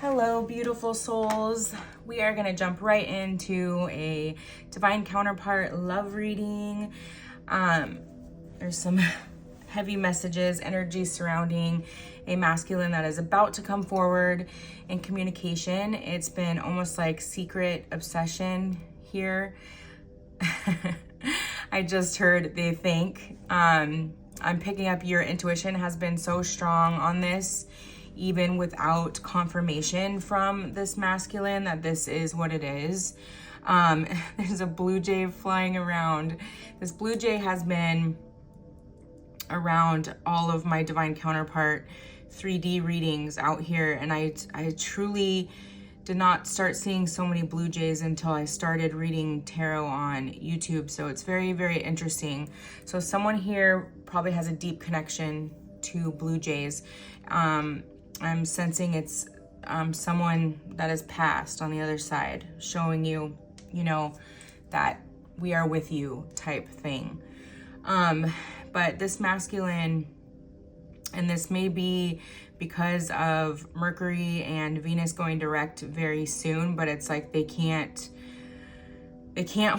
Hello, beautiful souls. We are going to jump right into a divine counterpart love reading. There's some heavy messages, energy surrounding a masculine that is about to come forward in communication. It's been almost like secret obsession here. I just heard they think. I'm picking up your intuition has been so strong on this, even without confirmation from this masculine that this is what it is. There's a blue jay flying around. This blue jay has been around all of my divine counterpart 3D readings out here, and I truly did not start seeing so many blue jays until I started reading tarot on YouTube. So it's very, very interesting. So someone here probably has a deep connection to blue jays. I'm sensing it's someone that has passed on the other side, showing you, that we are with you type thing. But this masculine, and this may be because of Mercury and Venus going direct very soon, but it's like they can't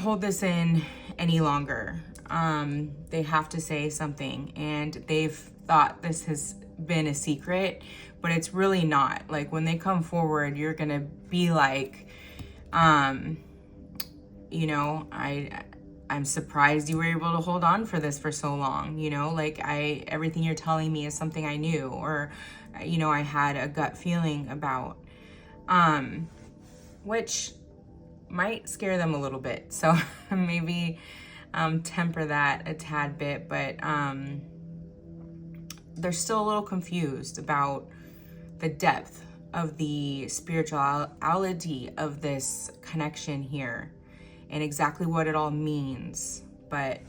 hold this in any longer. They have to say something, and they've thought this has been a secret, but it's really not. Like when they come forward, you're gonna be like, I'm surprised you were able to hold on for this for so long, like everything you're telling me is something I knew, or, I had a gut feeling about, which might scare them a little bit. So maybe, temper that a tad bit, but, they're still a little confused about the depth of the spirituality of this connection here and exactly what it all means. But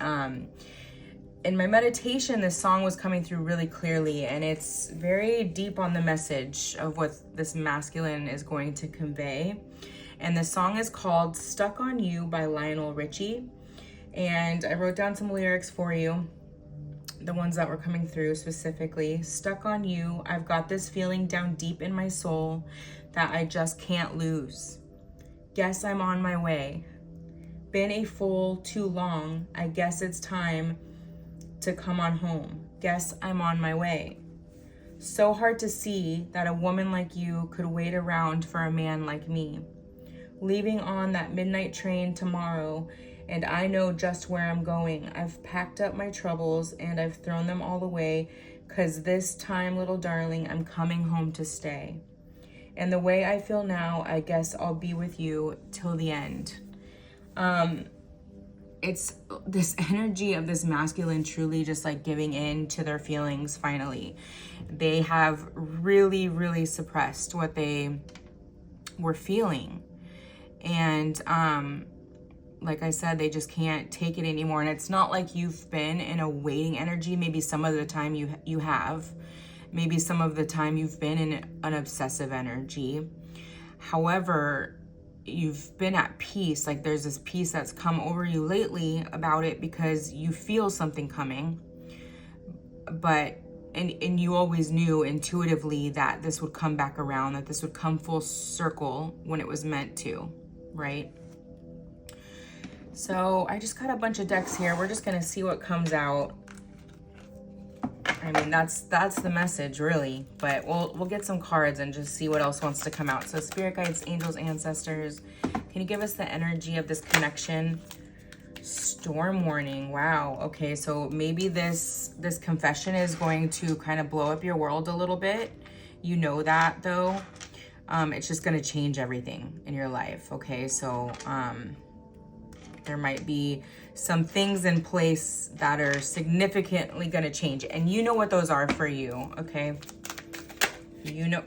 in my meditation, this song was coming through really clearly, and it's very deep on the message of what this masculine is going to convey. And the song is called Stuck on You by Lionel Richie. And I wrote down some lyrics for you, the ones that were coming through specifically. Stuck on you, I've got this feeling down deep in my soul that I just can't lose. Guess I'm on my way. Been a fool too long, I guess it's time to come on home. Guess I'm on my way. So hard to see that a woman like you could wait around for a man like me. Leaving on that midnight train tomorrow, and I know just where I'm going. I've packed up my troubles and I've thrown them all away, 'cause this time, little darling, I'm coming home to stay. And the way I feel now, I guess I'll be with you till the end. It's this energy of this masculine truly just like giving in to their feelings finally. They have really, really suppressed what they were feeling. And like I said, they just can't take it anymore. And it's not like you've been in a waiting energy. Maybe some of the time you have. Maybe some of the time you've been in an obsessive energy. However, you've been at peace. Like there's this peace that's come over you lately about it because you feel something coming. But, and you always knew intuitively that this would come back around, that this would come full circle when it was meant to, right? So I just got a bunch of decks here. We're just gonna see what comes out. I mean, that's the message really, but we'll get some cards and just see what else wants to come out. So spirit guides, angels, ancestors, can you give us the energy of this connection? Storm warning. Wow. Okay, so maybe this confession is going to kind of blow up your world a little bit. You know that though. It's just going to change everything in your life. Okay, so there might be some things in place that are significantly going to change, and you know what those are for you. Okay,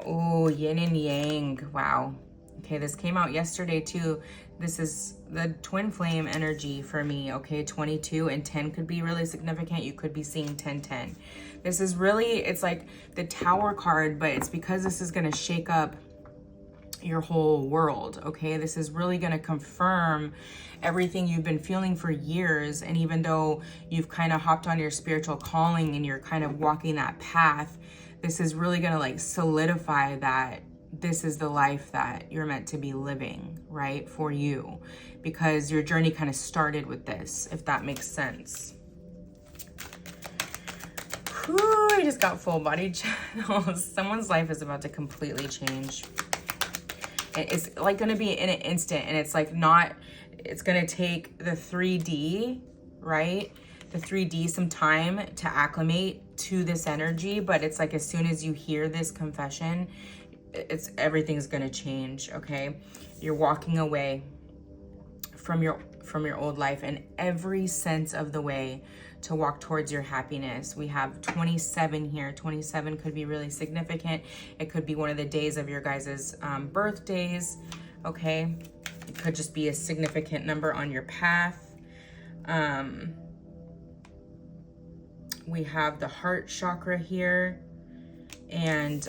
oh, yin and yang. Wow. Okay, this came out yesterday too. This is the twin flame energy for me. Okay, 22 and 10 could be really significant. You could be seeing 10-10. This is really, it's like the Tower card, but it's because this is going to shake up your whole world. Okay, this is really going to confirm everything you've been feeling for years. And even though you've kind of hopped on your spiritual calling and you're kind of walking that path, this is really going to like solidify that this is the life that you're meant to be living, right? For you, because your journey kind of started with this, if that makes sense. Whew, I just got full body chills. Someone's life is about to completely change. It's like going to be in an instant, and it's like not, it's going to take the 3D, right? The 3D some time to acclimate to this energy, but it's like as soon as you hear this confession, everything's going to change, okay? You're walking away from your old life in every sense of the way to walk towards your happiness. We have 27 here. 27 could be really significant. It could be one of the days of your guys' birthdays, okay? It could just be a significant number on your path. We have the heart chakra here, and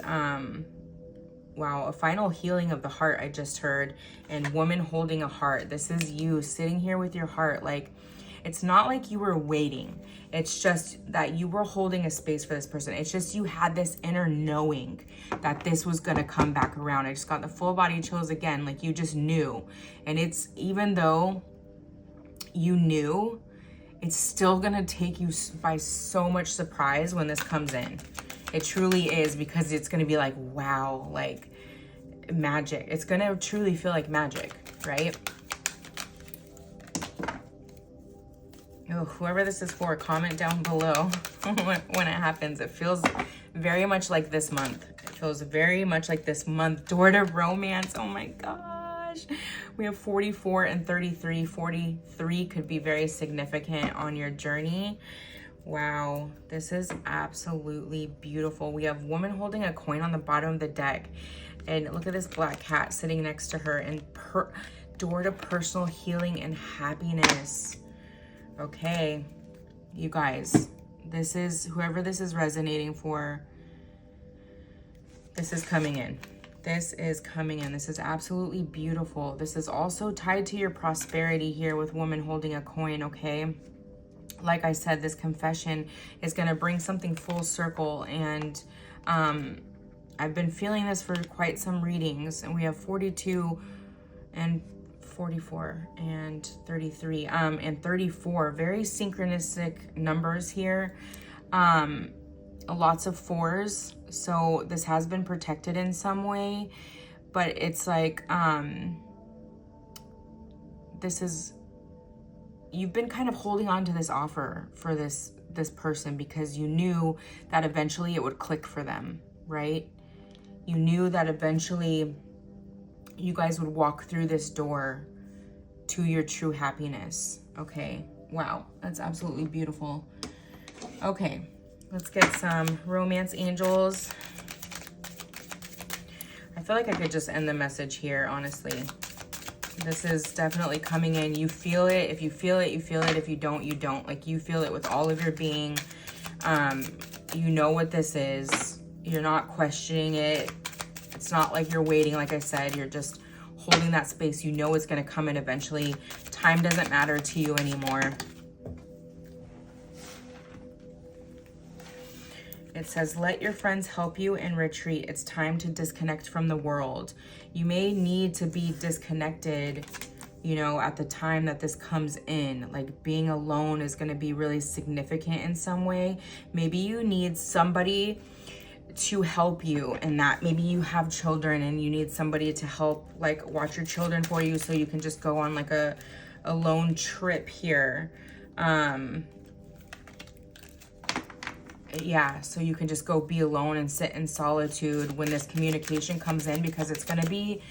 wow, a final healing of the heart I just heard, and woman holding a heart. This is you sitting here with your heart. Like, it's not like you were waiting. It's just that you were holding a space for this person. It's just you had this inner knowing that this was gonna come back around. I just got the full body chills again. Like, you just knew. And it's, even though you knew, it's still gonna take you by so much surprise when this comes in. It truly is, because it's gonna be like, wow, like magic. It's gonna truly feel like magic, right? Oh, whoever this is for, comment down below when it happens. It feels very much like this month. It feels very much like this month. Door to romance. Oh my gosh. We have 44 and 33. 43 could be very significant on your journey. Wow, this is absolutely beautiful. We have woman holding a coin on the bottom of the deck. And look at this black cat sitting next to her, and door to personal healing and happiness. Okay, you guys, this is, whoever this is resonating for, this is coming in. This is coming in. This is absolutely beautiful. This is also tied to your prosperity here with woman holding a coin, okay? Like I said, this confession is going to bring something full circle, and I've been feeling this for quite some readings, and we have 42 and 44 and 33 and 34, very synchronistic numbers here. Lots of fours, so this has been protected in some way, but it's like this is, you've been kind of holding on to this offer for this person because you knew that eventually it would click for them, right? You knew that eventually you guys would walk through this door to your true happiness, okay? Wow, that's absolutely beautiful. Okay, let's get some romance angels. I feel like I could just end the message here, honestly. This is definitely coming in. You feel it. If you feel it, you feel it. If you don't, you don't. Like, you feel it with all of your being. You know what this is. You're not questioning it. It's not like you're waiting. Like I said, you're just holding that space. You know it's going to come in eventually. Time doesn't matter to you anymore. It says, let your friends help you and retreat. It's time to disconnect from the world. You may need to be disconnected, you know, at the time that this comes in. Like, being alone is going to be really significant in some way. Maybe you need somebody to help you, and that maybe you have children and you need somebody to help, like, watch your children for you, so you can just go on like a lone trip here. Yeah, so you can just go be alone and sit in solitude when this communication comes in, because it's going to be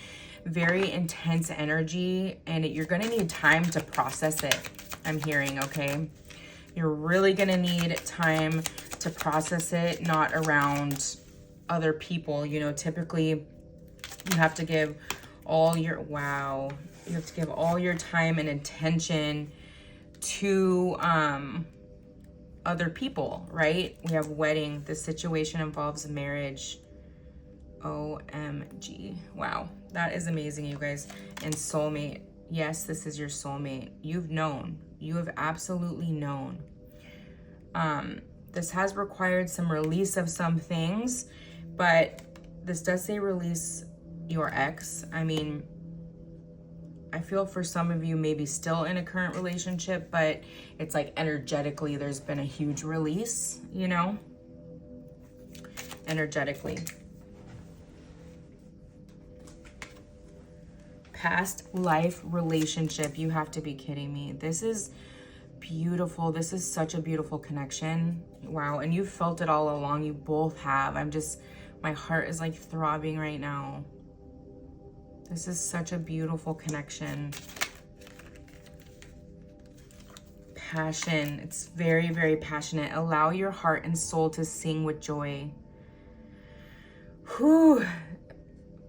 very intense energy, and you're going to need time to process it, I'm hearing, okay? You're really going to need time to process it, not around other people. You know, typically you have to give all your, wow, you have to give all your time and attention to other people, right? We have wedding. This situation involves marriage. OMG. Wow, that is amazing, you guys. And soulmate. Yes, this is your soulmate. You've known. You have absolutely known. This has required some release of some things, but this does say release your ex. I mean, I feel for some of you maybe still in a current relationship, but it's like energetically there's been a huge release, you know, energetically. Past life relationship. You have to be kidding me. This is beautiful. This is such a beautiful connection. Wow. And you felt it all along. You both have. My heart is like throbbing right now. This is such a beautiful connection. Passion. It's very, very passionate. Allow your heart and soul to sing with joy. Whew.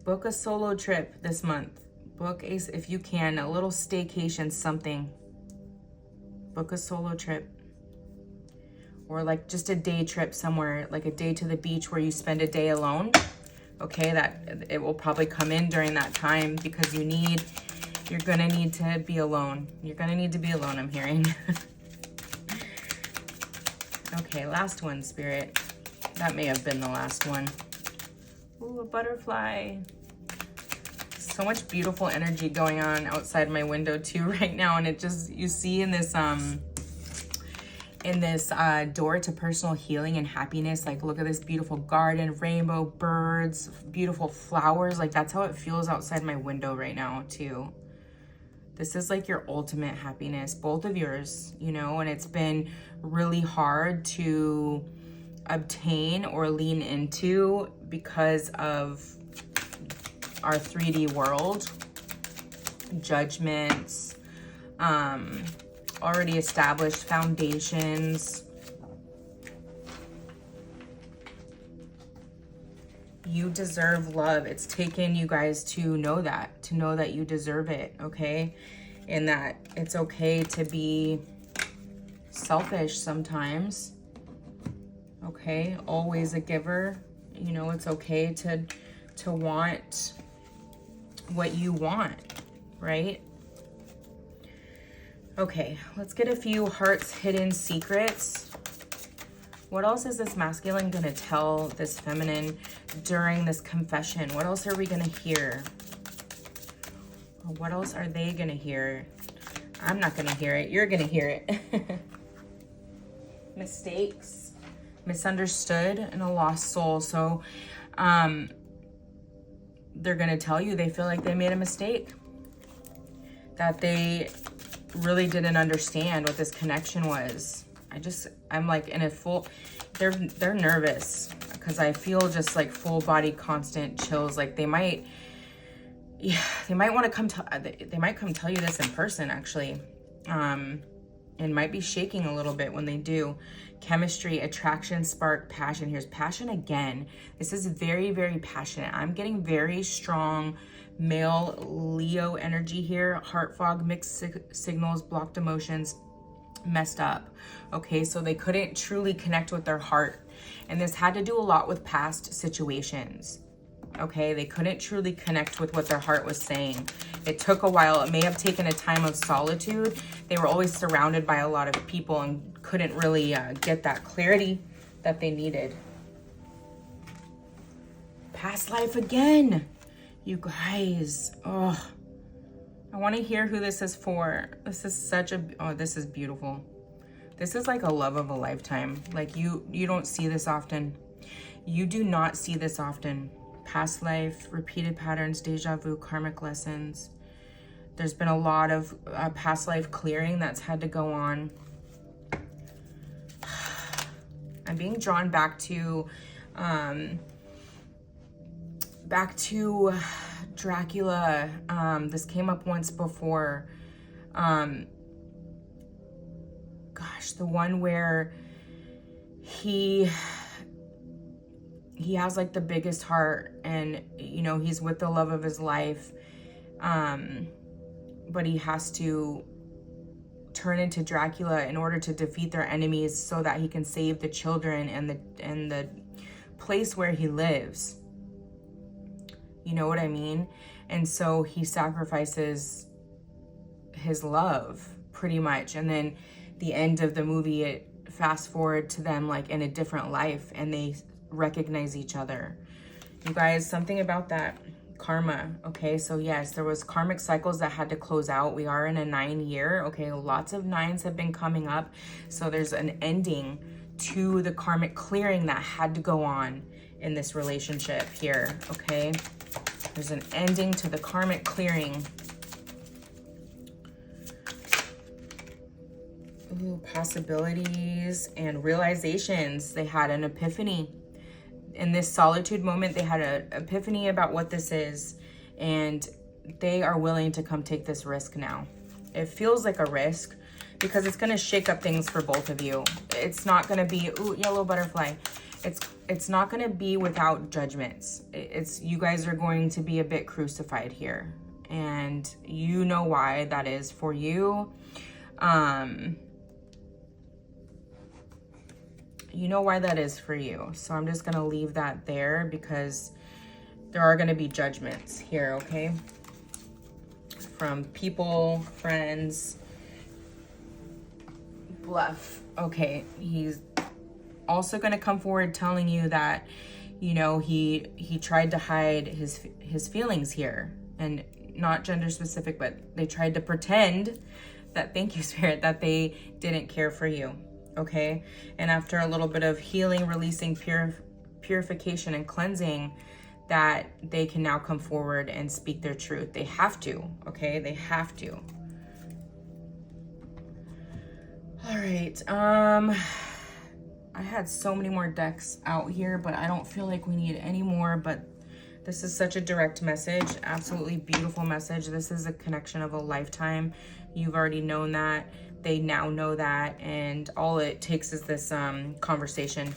Book a solo trip this month. Book a, if you can, a little staycation, something. Book a solo trip. Or like just a day trip somewhere, like a day to the beach where you spend a day alone. Okay, that it will probably come in during that time because you're gonna need to be alone. You're gonna need to be alone, I'm hearing. Okay, last one, Spirit. That may have been the last one. Ooh, a butterfly. So much beautiful energy going on outside my window too right now, and it just, you see in this door to personal healing and happiness, like look at this beautiful garden, rainbow, birds, beautiful flowers. Like that's how it feels outside my window right now too. This is like your ultimate happiness, both of yours, you know, and it's been really hard to obtain or lean into because of our 3D world, judgments, already established foundations. You deserve love. It's taken you guys to know that you deserve it, okay? And that it's okay to be selfish sometimes, okay? Always a giver. You know, it's okay to want what you want, right? Okay, let's get a few heart's hidden secrets. What else is this masculine gonna tell this feminine during this confession? What else are we gonna hear? Or what else are they gonna hear? I'm not gonna hear it, you're gonna hear it. Mistakes, misunderstood, and a lost soul. So, they're gonna tell you they feel like they made a mistake, that they really didn't understand what this connection was. I'm like in a full, they're nervous because I feel just like full body constant chills. Like they might want to come they might come tell you this in person actually, and might be shaking a little bit when they do. Chemistry, attraction, spark, passion. Here's passion again. This is very, very passionate. I'm getting very strong male Leo energy here. Heart fog, mixed signals, blocked emotions, messed up. Okay, so they couldn't truly connect with their heart. And this had to do a lot with past situations. Okay, they couldn't truly connect with what their heart was saying. It took a while. It may have taken a time of solitude. They were always surrounded by a lot of people and couldn't really get that clarity that they needed. Past life again. You guys, oh, I want to hear who this is for. This is such a, oh, this is beautiful. This is like a love of a lifetime. Like you don't see this often. You do not see this often. Past life, repeated patterns, deja vu, karmic lessons. There's been a lot of past life clearing that's had to go on. I'm being drawn back to Dracula. This came up once before. Gosh, the one where he has like the biggest heart, and you know, he's with the love of his life, but he has to turn into Dracula in order to defeat their enemies so that he can save the children and the place where he lives. You know what I mean? And so he sacrifices his love pretty much. And then the end of the movie, it fast forward to them like in a different life and they recognize each other. You guys, something about that karma. Okay, so yes, there was karmic cycles that had to close out. We are in a 9-year. Okay, lots of 9s have been coming up. So there's an ending to the karmic clearing that had to go on in this relationship here. Okay, there's an ending to the karmic clearing. Ooh, possibilities and realizations. They had an epiphany. In this solitude moment, they had an epiphany about what this is, and they are willing to come take this risk now. It feels like a risk because it's going to shake up things for both of you. It's not going to be, ooh, yellow butterfly. It's not going to be without judgments. It's you guys are going to be a bit crucified here, and you know why that is for you. You know why that is for you. So I'm just going to leave that there because there are going to be judgments here, okay? From people, friends. Bluff. Okay, he's also going to come forward telling you that, you know, he tried to hide his feelings here, and not gender specific, but they tried to pretend that, thank you, Spirit, that they didn't care for you. Okay, and after a little bit of healing, releasing, purification and cleansing, that they can now come forward and speak their truth. They have to, okay? They have to. All right, I had so many more decks out here, but I don't feel like we need any more, but this is such a direct message, absolutely beautiful message. This is a connection of a lifetime. You've already known that. They now know that, and all it takes is this conversation.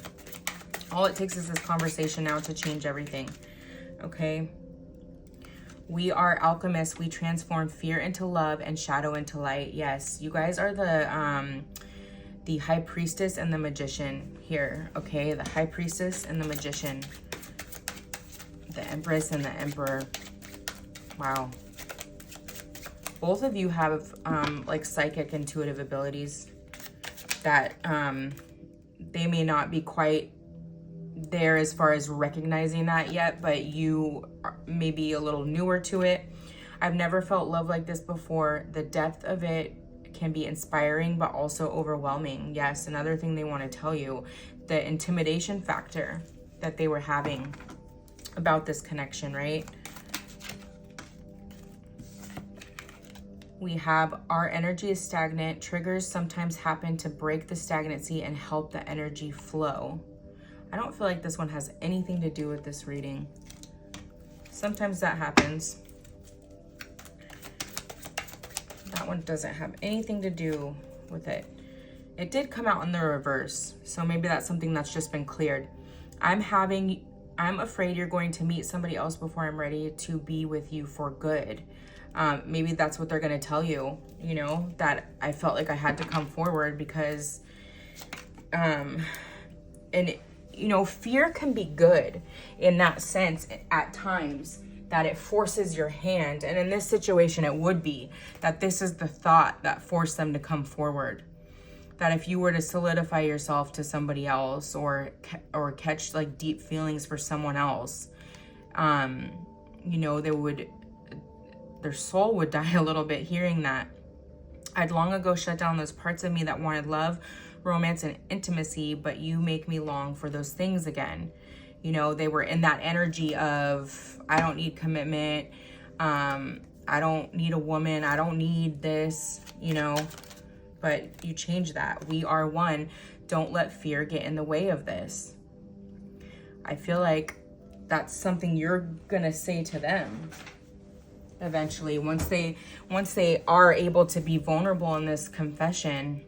All it takes is this conversation now to change everything, okay? We are alchemists. We transform fear into love and shadow into light. Yes, you guys are the high priestess and the magician here, okay? The high priestess and the magician. The empress and the emperor. Wow. Both of you have like psychic intuitive abilities that they may not be quite there as far as recognizing that yet, but you may be a little newer to it. I've never felt love like this before. The depth of it can be inspiring, but also overwhelming. Yes, another thing they want to tell you, the intimidation factor that they were having about this connection, right? We have our energy is stagnant. Triggers sometimes happen to break the stagnancy and help the energy flow. I don't feel like this one has anything to do with this reading. Sometimes that happens. That one doesn't have anything to do with it. It did come out in the reverse, so maybe that's something that's just been cleared. I'm afraid you're going to meet somebody else before I'm ready to be with you for good. Maybe that's what they're going to tell you, you know, that I felt like I had to come forward because, and, you know, fear can be good in that sense at times, that it forces your hand. And in this situation, it would be that this is the thought that forced them to come forward. That if you were to solidify yourself to somebody else or catch like deep feelings for someone else, you know, their soul would die a little bit hearing that. I'd long ago shut down those parts of me that wanted love, romance, and intimacy, but you make me long for those things again. You know, they were in that energy of, I don't need commitment. I don't need a woman. I don't need this, you know, but you change that. We are one. Don't let fear get in the way of this. I feel like that's something you're gonna say to them eventually, once they are able to be vulnerable in this confession.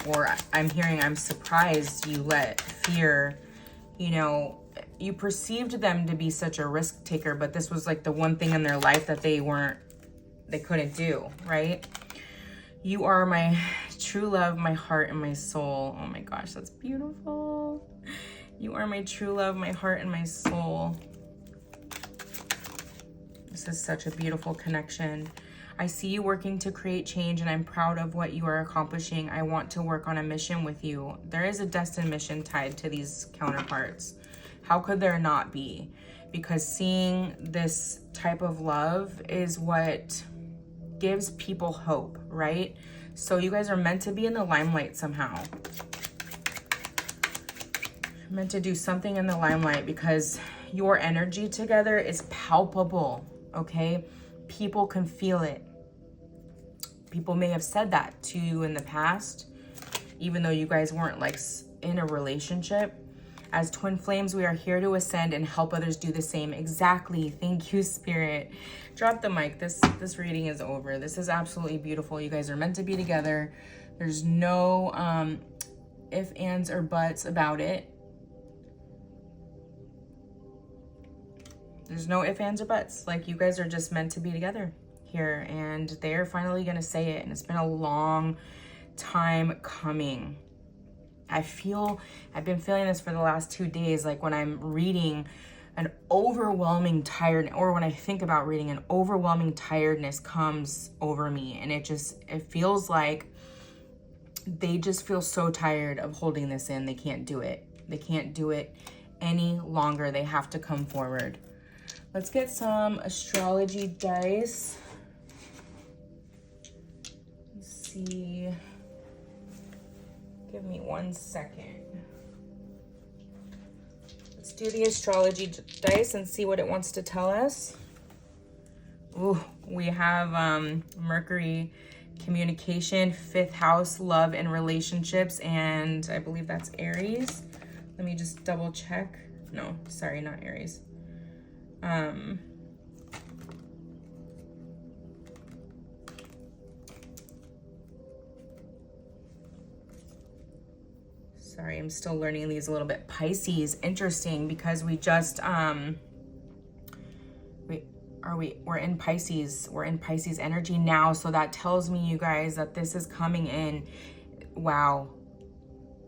Or I'm hearing, I'm surprised you let fear, you know, you perceived them to be such a risk taker, but this was like the one thing in their life that they couldn't do, right? You are my true love, my heart, and my soul. Oh my gosh, that's beautiful. You are my true love, my heart, and my soul. This is such a beautiful connection. I see you working to create change, and I'm proud of what you are accomplishing. I want to work on a mission with you. There is a destined mission tied to these counterparts. How could there not be? Because seeing this type of love is what gives people hope, right? So you guys are meant to be in the limelight somehow. You're meant to do something in the limelight because your energy together is palpable, okay? People can feel it. People may have said that to you in the past, even though you guys weren't like in a relationship. As twin flames, we are here to ascend and help others do the same. Exactly. Thank you, Spirit. Drop the mic. This reading is over. This is absolutely beautiful. You guys are meant to be together. There's no ifs, ands, or buts about it. There's no ifs, ands, or buts. Like, you guys are just meant to be together here, and they're finally gonna say it. And it's been a long time coming. I've been feeling this for the last 2 days. Like when I'm reading, an overwhelming tiredness, or when I think about reading, an overwhelming tiredness comes over me. And it feels like they just feel so tired of holding this in. They can't do it. They can't do it any longer. They have to come forward. Let's get some astrology dice. Let's see. Give me 1 second. Let's do the astrology dice and see what it wants to tell us. Ooh, we have Mercury, communication, 5th house, love and relationships, and I believe that's Aries. Let me just double check. No, sorry, not Aries. Sorry, I'm still learning these a little bit. Pisces, interesting, because we just we're in Pisces. We're in Pisces energy now, so that tells me, you guys, that this is coming in. Wow.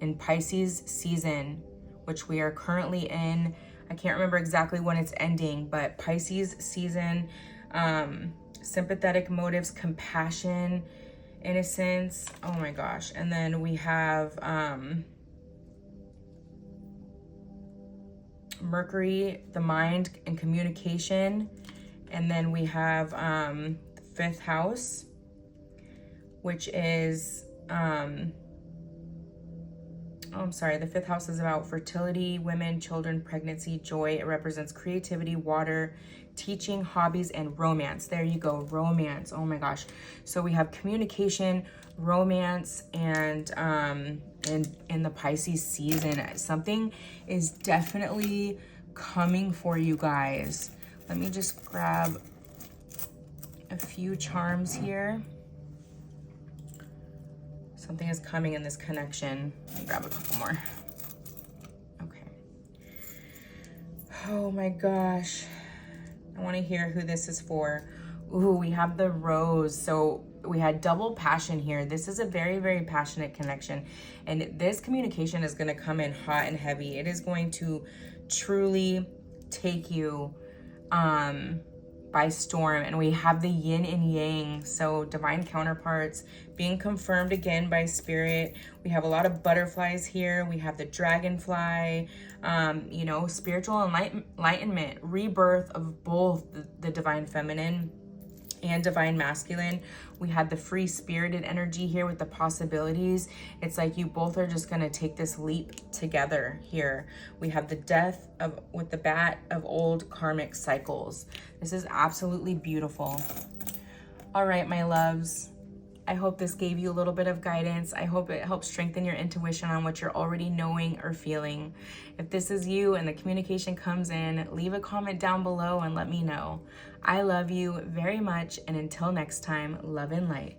In Pisces season, which we are currently in. I can't remember exactly when it's ending, but Pisces season, sympathetic motives, compassion, innocence. Oh my gosh. And then we have Mercury, the mind and communication. And then we have the 5th house, which is, the 5th house is about fertility, women, children, pregnancy, joy. It represents creativity, water, teaching, hobbies, and romance. There you go, romance. Oh my gosh. So we have communication, romance, and in the Pisces season, something is definitely coming for you guys. Let me just grab a few charms here. Something is coming in this connection. Let me grab a couple more. Okay. Oh my gosh. I want to hear who this is for. Ooh, we have the rose. So we had double passion here. This is a very, very passionate connection. And this communication is going to come in hot and heavy. It is going to truly take you by storm. And we have the yin and yang, so divine counterparts being confirmed again by spirit. We have a lot of butterflies here. We have the dragonfly, spiritual enlightenment, rebirth of both the divine feminine and divine masculine. We had the free spirited energy here with the possibilities. It's like you both are just going to take this leap together here. We have the death with the bat of old karmic cycles. This is absolutely beautiful. All right, my loves. I hope this gave you a little bit of guidance. I hope it helps strengthen your intuition on what you're already knowing or feeling. If this is you and the communication comes in, leave a comment down below and let me know. I love you very much, and until next time, love and light.